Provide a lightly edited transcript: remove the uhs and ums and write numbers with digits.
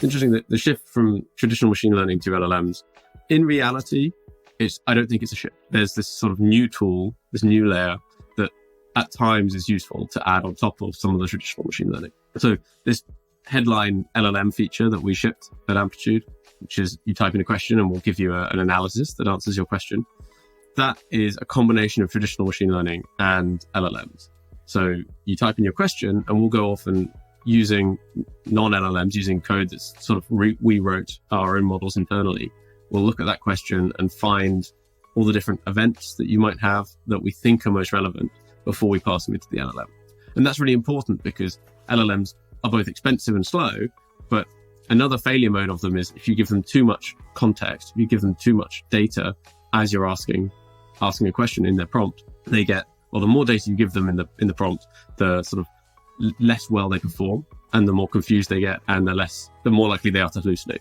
interesting that the shift from traditional machine learning to LLMs, in reality, I don't think it's a shift. There's this sort of new tool, this new layer that at times is useful to add on top of some of the traditional machine learning. So this headline LLM feature that we shipped at Amplitude, which is you type in a question and we'll give you an analysis that answers your question. That is a combination of traditional machine learning and LLMs. So you type in your question and we'll go off and using non-LLMs, using code that's sort of we wrote our own models internally, we'll look at that question and find all the different events that you might have that we think are most relevant before we pass them into the LLM. And that's really important because LLMs are both expensive and slow, but another failure mode of them is if you give them too much context, if you give them too much data as you're asking a question in their prompt, they get, well, the more data you give them in the prompt, the sort of less well they perform, and the more confused they get, and the more likely they are to hallucinate.